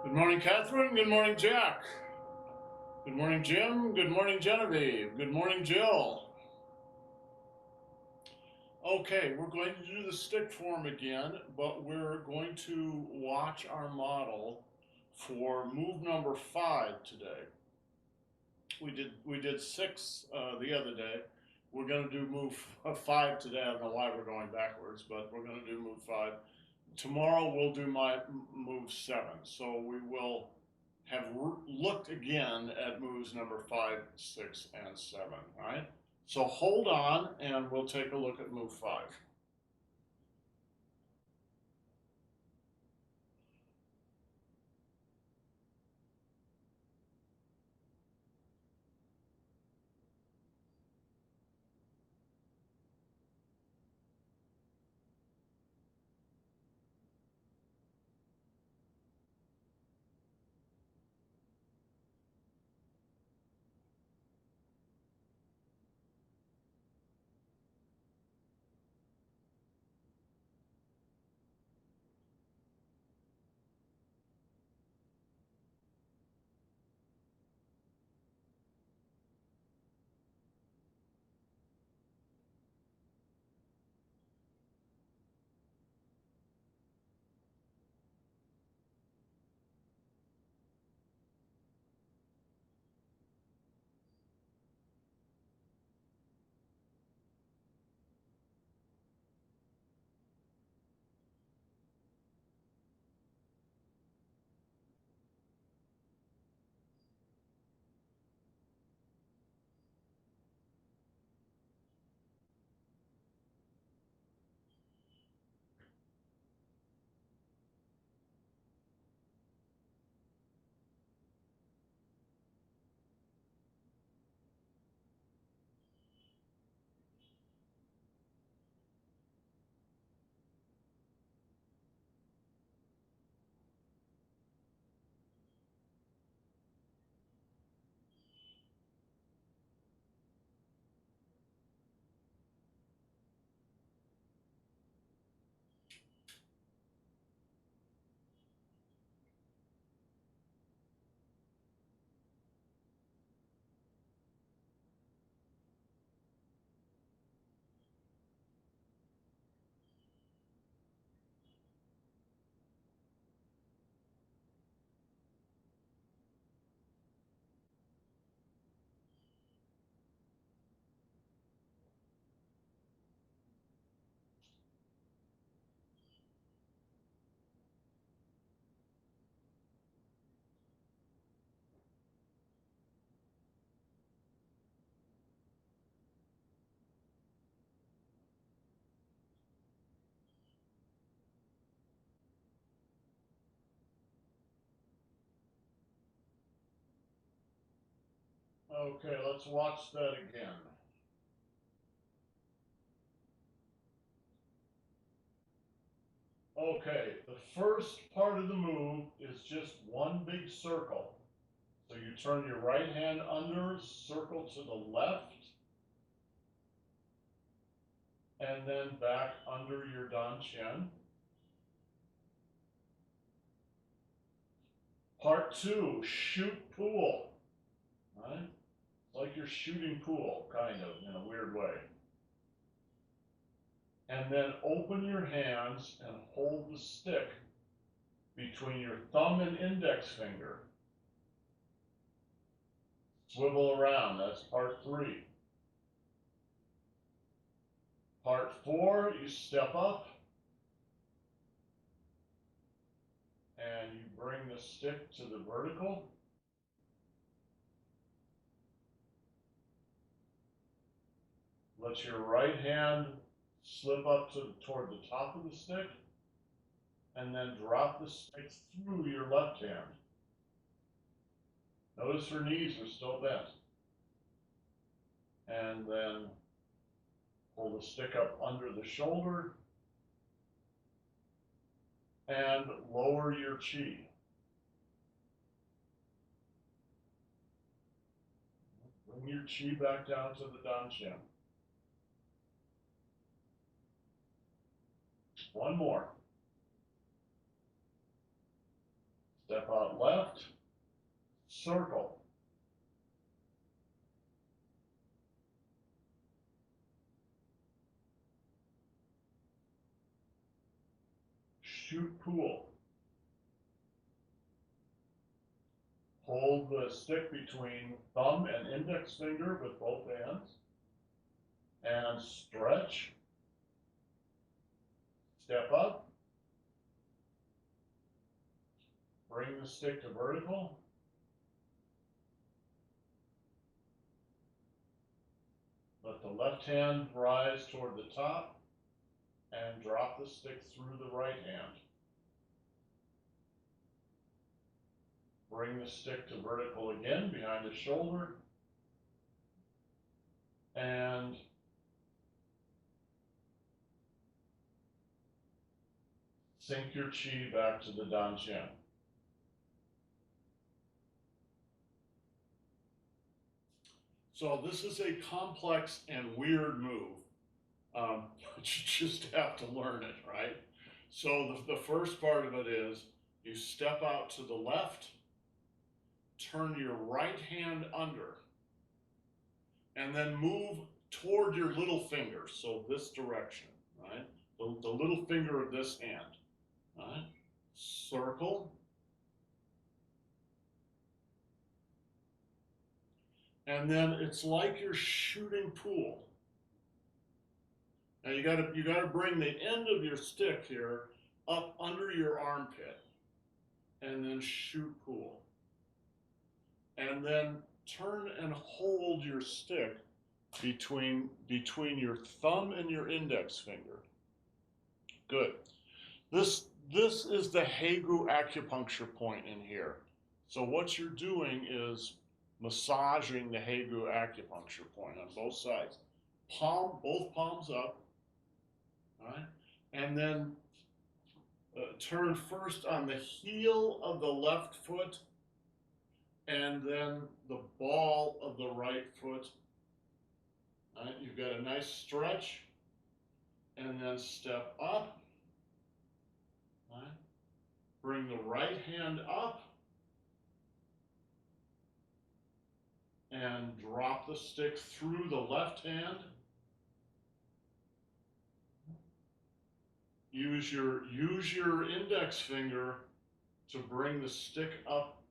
Good morning, Catherine. Good morning, Jack. Good morning, Jim. Good morning, Genevieve. Good morning, Jill. Okay, we're going to do the stick form again, but we're going to watch our model for move number 5 today. We did 6 the other day. We're going to do move 5 today. I don't know why we're going backwards, but we're going to do move 5. Tomorrow we'll do my move 7. So we will have looked again at moves number 5, 6, and 7, all right? So hold on and we'll take a look at move 5. Okay, let's watch that again. Okay, the first part of the move is just one big circle. So you turn your right hand under, circle to the left, and then back under your Dan Qian. Part 2, shoot pool. Right? It's like you're shooting pool, kind of, in a weird way. And then open your hands and hold the stick between your thumb and index finger. Swivel around, that's part 3. Part 4, you step up and you bring the stick to the vertical. Let your right hand slip up toward the top of the stick and then drop the stick through your left hand. Notice her knees are still bent. And then pull the stick up under the shoulder and lower your chi. Bring your chi back down to the Dan Qian. One more. Step out left, circle. Shoot pool. Hold the stick between thumb and index finger with both hands and stretch. Step up. Bring the stick to vertical. Let the left hand rise toward the top and drop the stick through the right hand. Bring the stick to vertical again behind the shoulder and sink your chi back to the dantian. So this is a complex and weird move, but you just have to learn it, right? So the first part of it is you step out to the left, turn your right hand under, and then move toward your little finger, so this direction, right? The little finger of this hand, right? Circle. And then it's like you're shooting pool. Now you gotta bring the end of your stick here up under your armpit and then shoot pool. And then turn and hold your stick between your thumb and your index finger. Good. This is the Haegu acupuncture point in here. So what you're doing is massaging the Haegu acupuncture point on both sides. Both palms up, all right? And then turn first on the heel of the left foot and then the ball of the right foot. All right, you've got a nice stretch and then step up. All right. Bring the right hand up and drop the stick through the left hand. Use your index finger to bring the stick up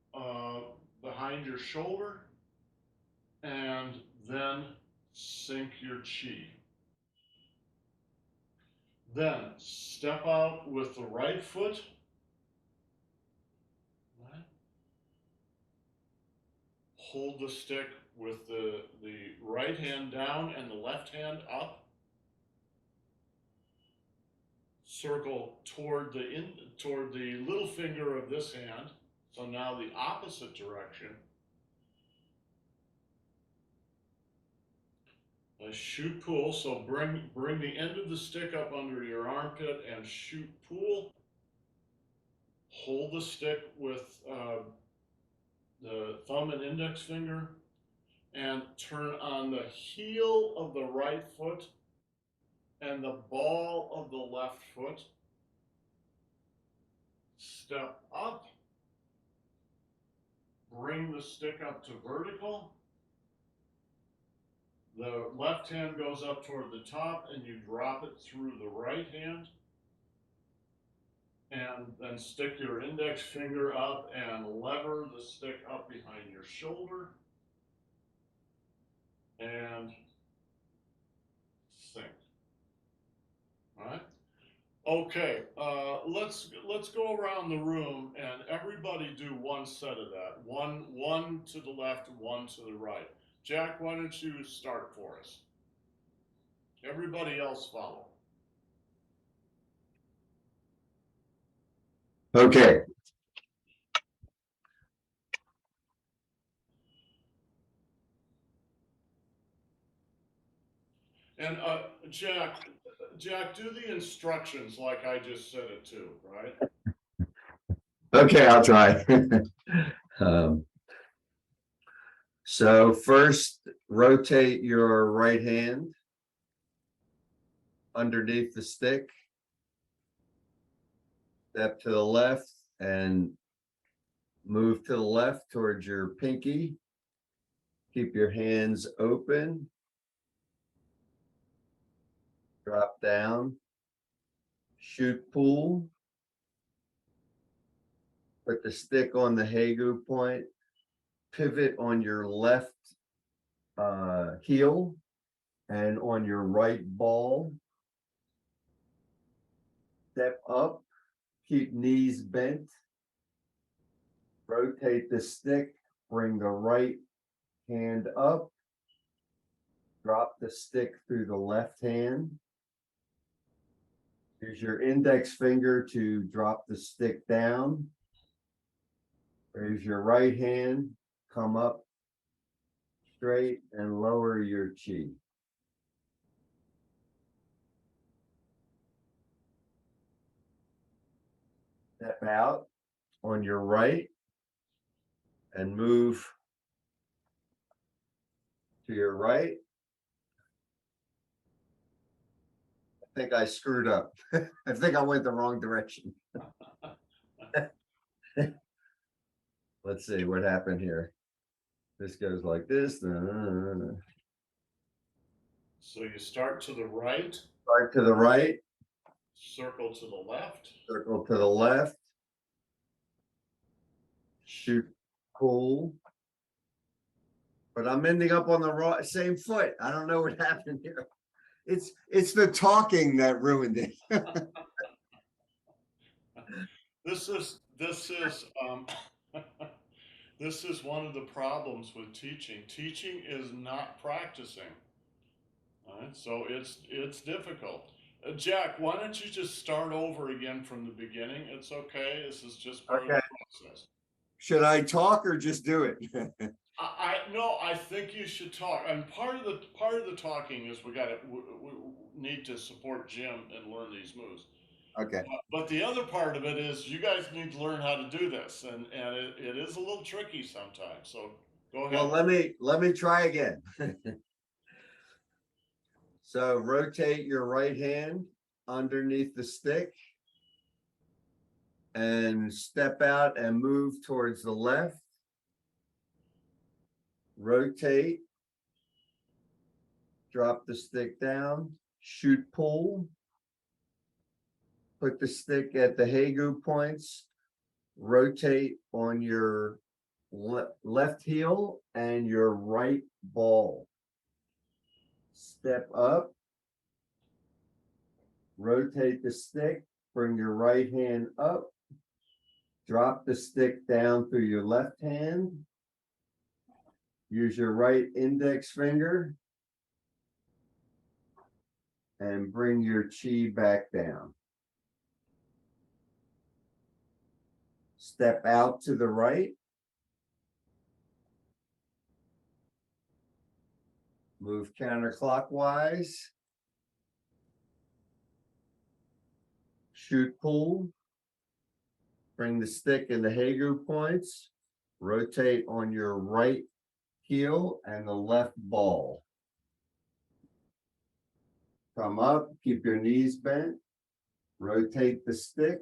behind your shoulder and then sink your chi. Then step out with the right foot. Right. Hold the stick with the right hand down and the left hand up. Circle toward the little finger of this hand. So now the opposite direction. Shoot pull. So bring the end of the stick up under your armpit and shoot pull. Hold the stick with the thumb and index finger and turn on the heel of the right foot and the ball of the left foot. Step up. Bring the stick up to vertical. The left hand goes up toward the top and you drop it through the right hand. And then stick your index finger up and lever the stick up behind your shoulder. And sink. All right. Okay, let's go around the room and everybody do one set of that. One to the left, one to the right. Jack, why don't you start for us? Everybody else follow. Okay. And Jack, do the instructions like I just said it too, right? Okay, I'll try. So first, rotate your right hand underneath the stick. Step to the left and Move to the left towards your pinky. Keep your hands open. Drop down. Shoot pull. Put the stick on the Hagu point. Pivot on your left heel and on your right ball. Step up. Keep knees bent. Rotate the stick. Bring the right hand up. Drop the stick through the left hand. Use your index finger to drop the stick down. Raise your right hand, come up straight and lower your chi. Step out on your right and move to your right. I think I screwed up. I think I went the wrong direction. Let's see what happened here. This goes like this. So you start to the right, Start to the right, circle to the left. circle to the left. Shoot, pull. But I'm ending up on the same foot. I don't know what happened here. It's the talking that ruined it. This is this is one of the problems with teaching. Teaching is not practicing. All right, so it's difficult. Jack, why don't you just start over again from the beginning? It's okay. This is just part of the process. Should I talk or just do it? I no, I think you should talk. And part of the talking is we need to support Jim and learn these moves. Okay. But the other part of it is you guys need to learn how to do this, and it is a little tricky sometimes. So go ahead. Well, let me try again. So rotate your right hand underneath the stick and step out and move towards the left. Rotate. Drop the stick down. Shoot pull. Put the stick at the Hagu points. Rotate on your left heel and your right ball. Step up. Rotate the stick. Bring your right hand up. Drop the stick down through your left hand. Use your right index finger and bring your chi back down. Step out to the right. Move counterclockwise. Shoot pull. Bring the stick in the Hagu points. Rotate on your right heel and the left ball. Come up, keep your knees bent. Rotate the stick.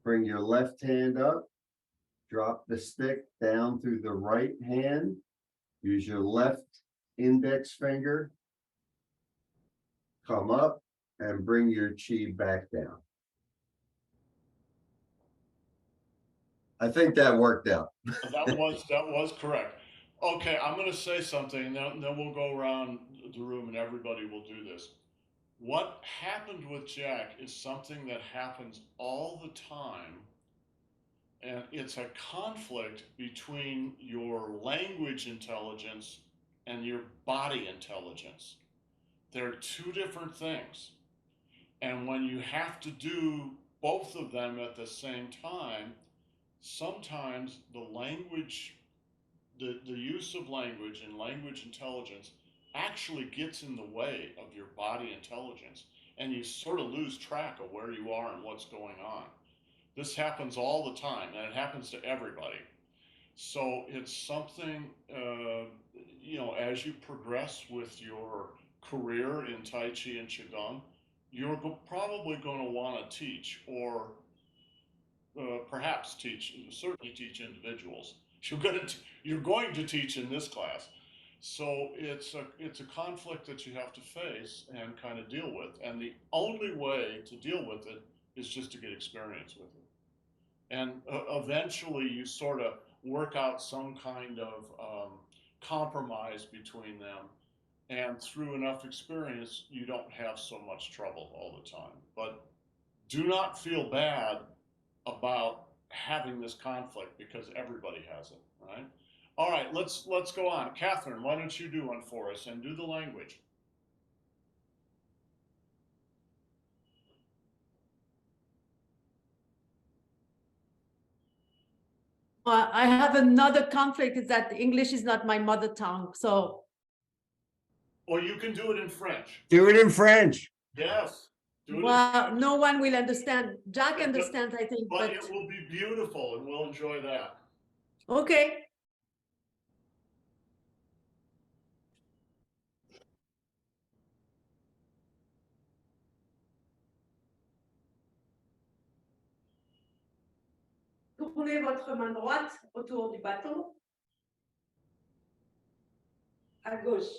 Bring your left hand up. Drop the stick down through the right hand. Use your left index finger. Come up and bring your chi back down. I think that worked out. That was correct. Okay, I'm going to say something, and then we'll go around the room, and everybody will do this. What happened with Jack is something that happens all the time, and it's a conflict between your language intelligence and your body intelligence. They're two different things. And when you have to do both of them at the same time, sometimes the use of language and language intelligence actually gets in the way of your body intelligence, and you sort of lose track of where you are and what's going on. This happens all the time, and it happens to everybody. So it's something, as you progress with your career in Tai Chi and Qigong, you're probably going to want to teach, or perhaps teach, certainly teach individuals. You're going to teach in this class. So it's a conflict that you have to face and kind of deal with. And the only way to deal with it is just to get experience with it. And eventually you sort of work out some kind of compromise between them. And through enough experience, you don't have so much trouble all the time. But do not feel bad about having this conflict because everybody has it, right? All right, let's go on. Catherine, why don't you do one for us and do the language? I have another conflict is that English is not my mother tongue. So, Or you can do it in French. Do it in French. Yes. Do it well, no one will understand. Jack But- understands, I think, but but it will be beautiful and we'll enjoy that. okay. Tournez votre main droite autour du bâton, à gauche.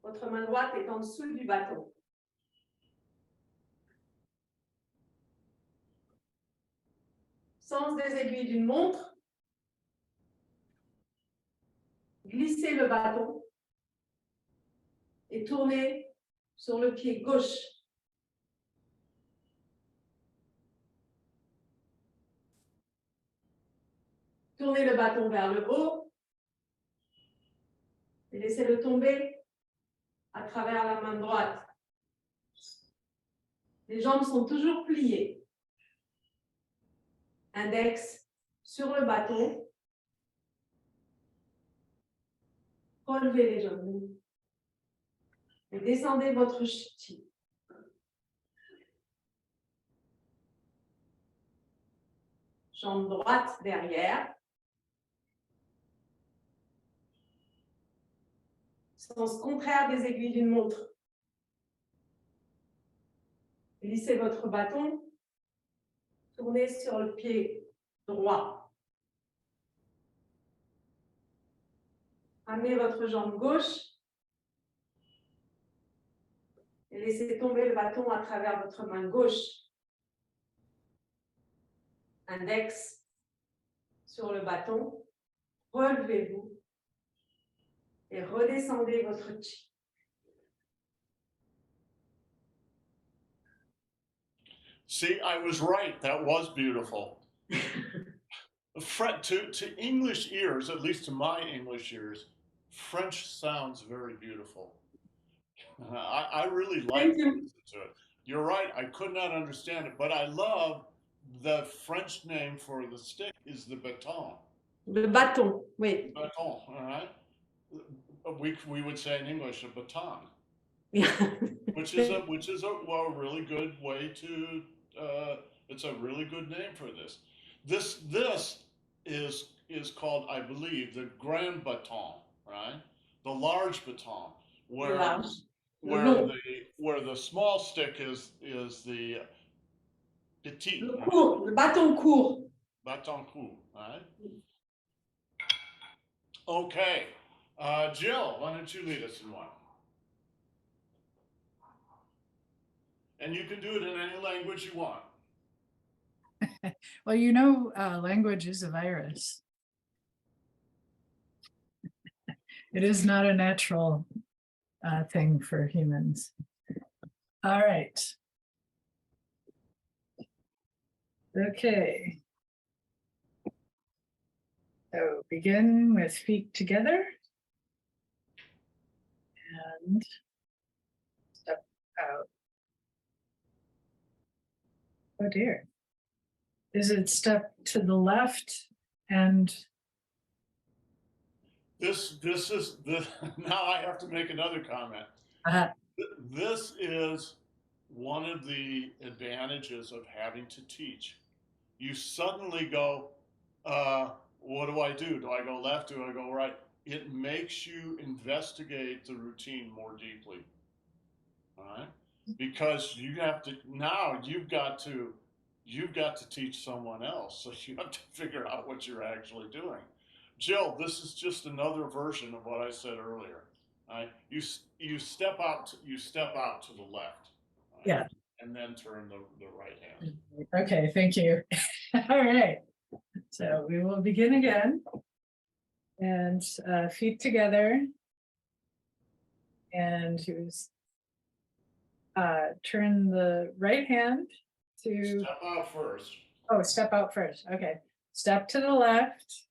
Votre main droite est en dessous du bâton. Sens des aiguilles d'une montre. Glissez le bâton et tournez sur le pied gauche. Tournez le bâton vers le haut et laissez-le tomber à travers la main droite. Les jambes sont toujours pliées. Index sur le bâton. Relevez les genoux et descendez votre chi. Jambe droite derrière. Sens contraire des aiguilles d'une montre. Glissez votre bâton. Tournez sur le pied droit. Amenez votre jambe gauche et laissez tomber le bâton à travers votre main gauche. Index sur le bâton. Relevez-vous et redescendez votre chi. See, I was right. That was beautiful. To English ears, at least to my English ears, French sounds very beautiful. I really like to listen to it. You're right. I could not understand it, but I love the French name for the stick is the baton. Le bâton, oui. Baton, all right. We would say in English a baton, which is a really good way to. It's a really good name for this. This is called, I believe, the grand baton, right? The large baton, where where the small stick is the petit. Le court, le bâton court. Baton court, right? Okay, Jill, why don't you lead us in one? And you can do it in any language you want. Well, you know, language is a virus. It is not a natural thing for humans. All right. Okay. So begin with feet together. And step out. Oh dear. Is it step to the left and This is the now I have to make another comment. This is one of the advantages of having to teach. You suddenly go, what do I do? Do I go left? Do I go right? It makes you investigate the routine more deeply. All right. because you have to, now you've got to teach someone else. So you have to figure out what you're actually doing. Jill, this is just another version of what I said earlier. You step out to the left. Yeah. And then turn the right hand. Okay, thank you. All right. So we will begin again. And feet together. And use turn the right hand to Step out first. oh, step out first. Okay. Step to the left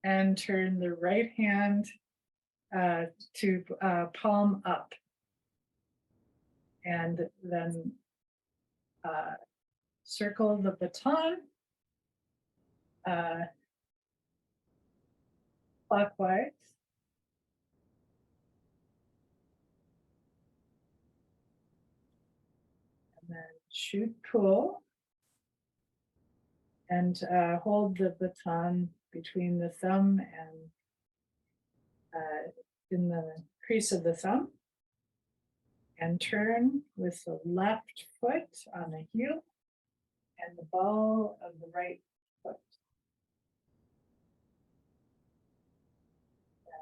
and turn the right hand to palm up. And then circle the baton clockwise. And then shoot pull. And hold the baton between the thumb and in the crease of the thumb. And turn with the left foot on the heel and the ball of the right foot.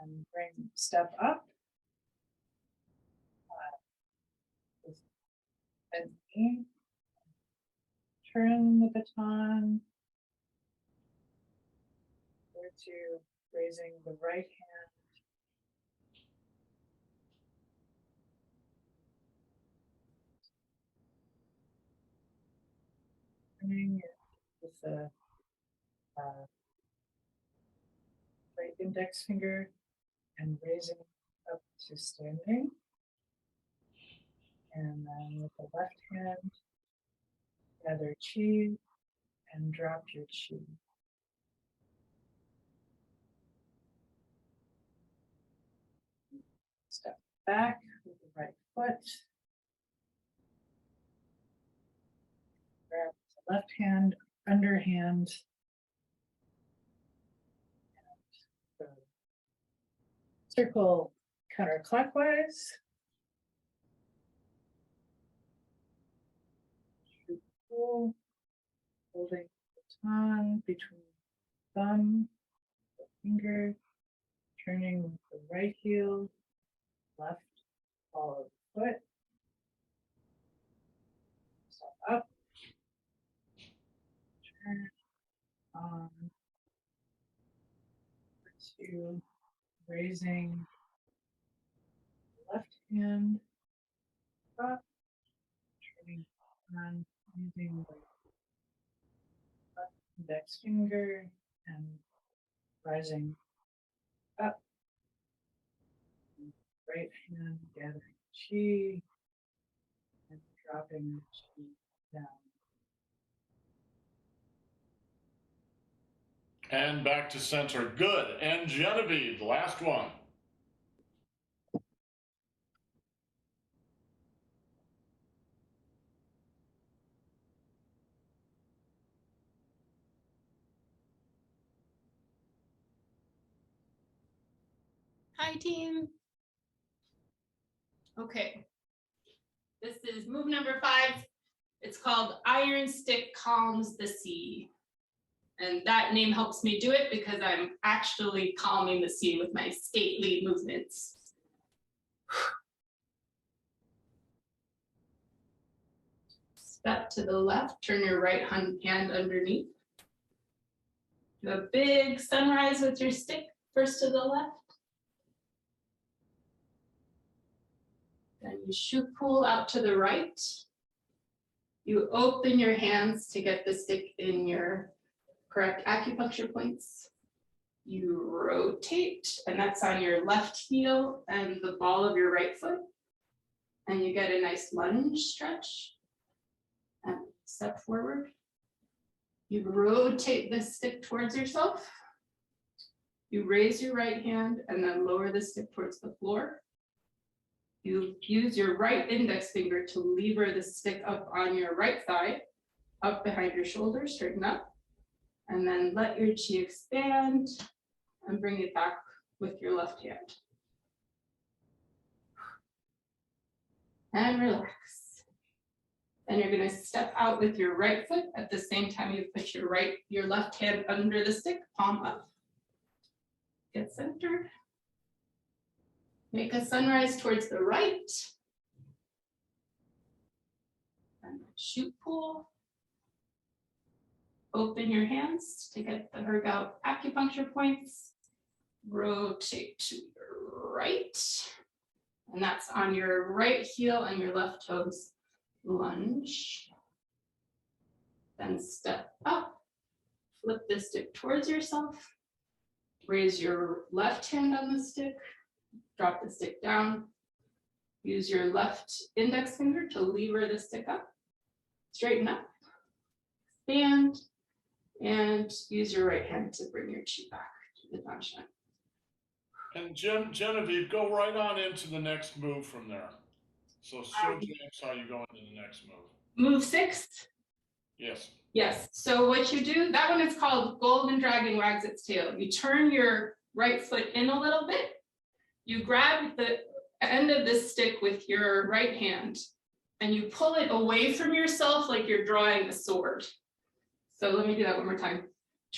And bring step up. With bend knee. Turn the baton. To raising the right hand. Turning it with the right index finger and raising up to standing. And then with the left hand, gather chi and drop your chi. Step back with the right foot. Grab the left hand, underhand. And circle counterclockwise. Shoot pull, holding the baton between thumb, finger, turning with the right heel, left ball of the foot. Step up, turn on to raising the left hand up, turning on using the left index finger and rising up. Right hand gathering chi and dropping chi down. And back to center. Good. And Genevieve, last one. Hi, team. Okay. This is move number 5. It's called Iron Stick Calms the Sea. And that name helps me do it because I'm actually calming the sea with my stately movements. Step to the left, turn your right hand underneath. Do a big sunrise with your stick first to the left. Then you shoot pull out to the right. You open your hands to get the stick in your correct acupuncture points. You rotate, and that's on your left heel and the ball of your right foot. And you get a nice lunge stretch. And step forward. You rotate the stick towards yourself. You raise your right hand and then lower the stick towards the floor. You use your right index finger to lever the stick up on your right thigh, up behind your shoulder, straighten up, and then let your chi expand and bring it back with your left hand. And relax. Then you're gonna step out with your right foot at the same time you put your left hand under the stick, palm up. Get centered. Make a sunrise towards the right. And shoot pull. Open your hands to get the ergout acupuncture points. Rotate to your right. And that's on your right heel and your left toes. Lunge. Then step up. Flip the stick towards yourself. Raise your left hand on the stick. Drop the stick down. Use your left index finger to lever the stick up. Straighten up. Expand. And use your right hand to bring your chi back to the danshan. And Genevieve, go right on into the next move from there. So show James how you go into the next move. Move 6. Yes. Yes, so what you do, that one is called Golden Dragon Wags Its Tail. You turn your right foot in a little bit. You grab the end of this stick with your right hand and you pull it away from yourself like you're drawing a sword. So let me do that one more time.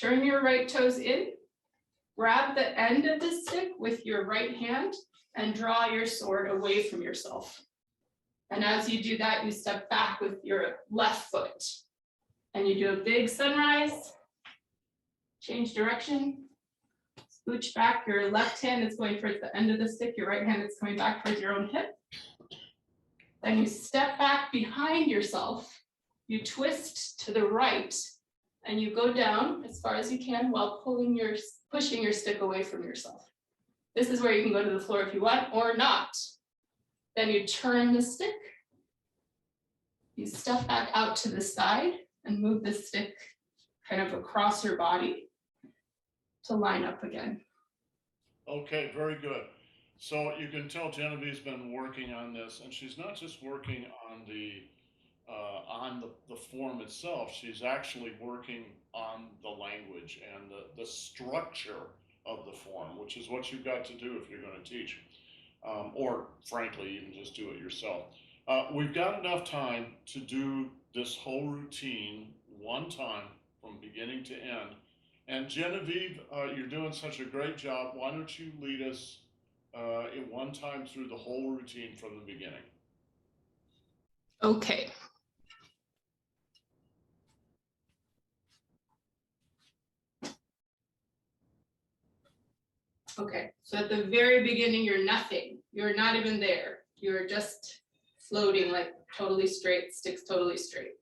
Turn your right toes in, grab the end of the stick with your right hand and draw your sword away from yourself. And as you do that, you step back with your left foot and you do a big sunrise, change direction, scooch back. Your left hand is going towards the end of the stick. Your right hand is coming back towards your own hip. Then you step back behind yourself. You twist to the right and you go down as far as you can while pushing your stick away from yourself. This is where you can go to the floor if you want or not. Then you turn the stick. You step back out to the side and move the stick kind of across your body to line up again. Okay, very good. So you can tell Genevieve's been working on this, and she's not just working on the form itself. She's actually working on the language and the structure of the form, which is what you've got to do if you're going to teach, or frankly, even just do it yourself. We've got enough time to do this whole routine one time from beginning to end. And Genevieve, you're doing such a great job. Why don't you lead us in one time through the whole routine from the beginning? Okay. Okay, so at the very beginning, you're nothing. You're not even there. You're just floating like totally straight, sticks totally straight.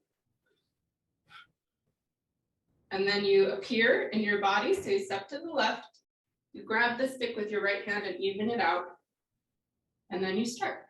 And then you appear in your body, so you step to the left, you grab the stick with your right hand and even it out, and then you start.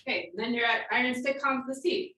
Okay, then you're at iron stick calms the sea.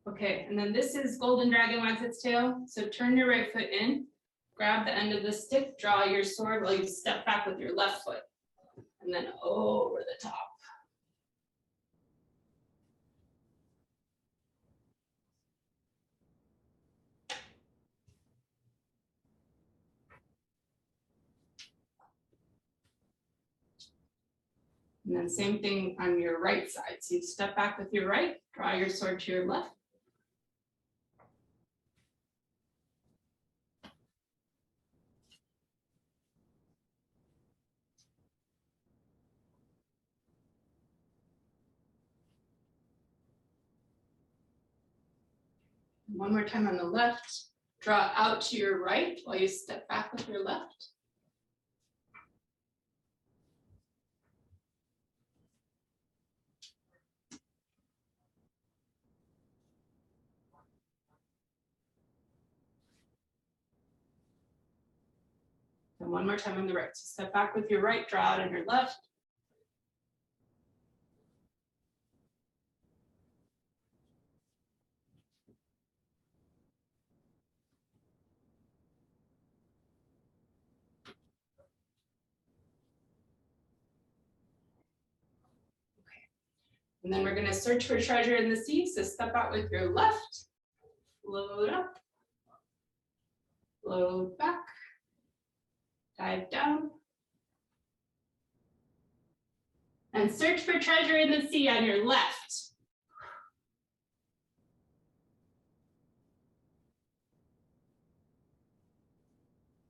Okay, and then this is golden dragon wags its tail. So turn your right foot in, grab the end of the stick, draw your sword while you step back with your left foot, and then over the top. And then same thing on your right side. So you step back with your right, draw your sword to your left. One more time on the left, draw out to your right while you step back with your left. And one more time on the right. So step back with your right, draw out on your left. And then we're going to search for treasure in the sea. So step out with your left, float up, float back, dive down. And search for treasure in the sea on your left.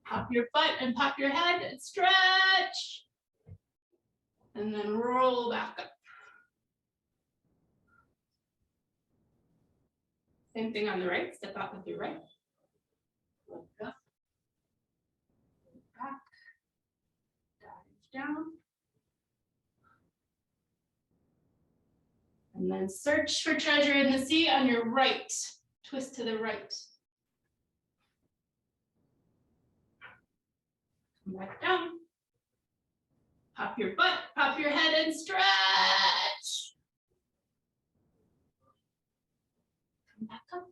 Pop your butt and pop your head and stretch. And then roll back up. Same thing on the right, step out with your right. Look up, back, dive down. And then search for treasure in the sea on your right. Twist to the right. Come back down. Pop your butt, pop your head and stretch. Come back up.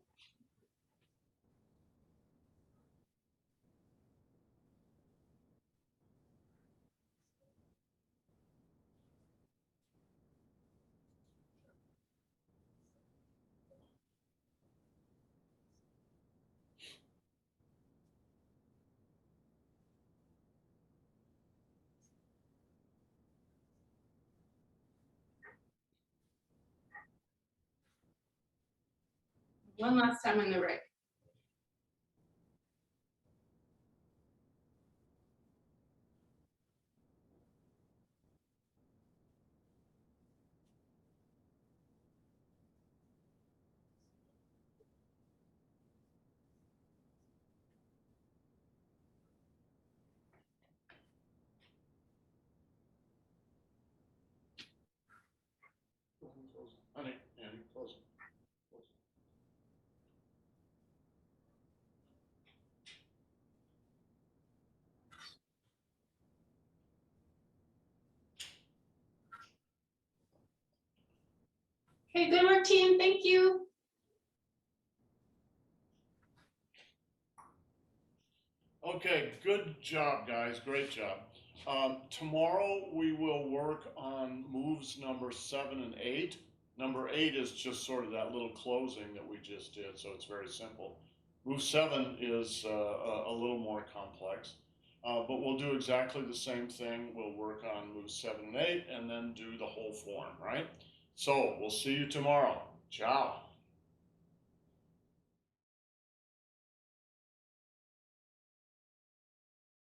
One last time on the right. Honey, Annie, close it. Close it. Okay, good work, team. Thank you. Okay, good job, guys. Great job. Tomorrow we will work on moves number 7 and 8. Number 8 is just sort of that little closing that we just did, so it's very simple. Move 7 is a little more complex, but we'll do exactly the same thing. We'll work on moves 7 and 8 and then do the whole form, right? So we'll see you tomorrow. Ciao.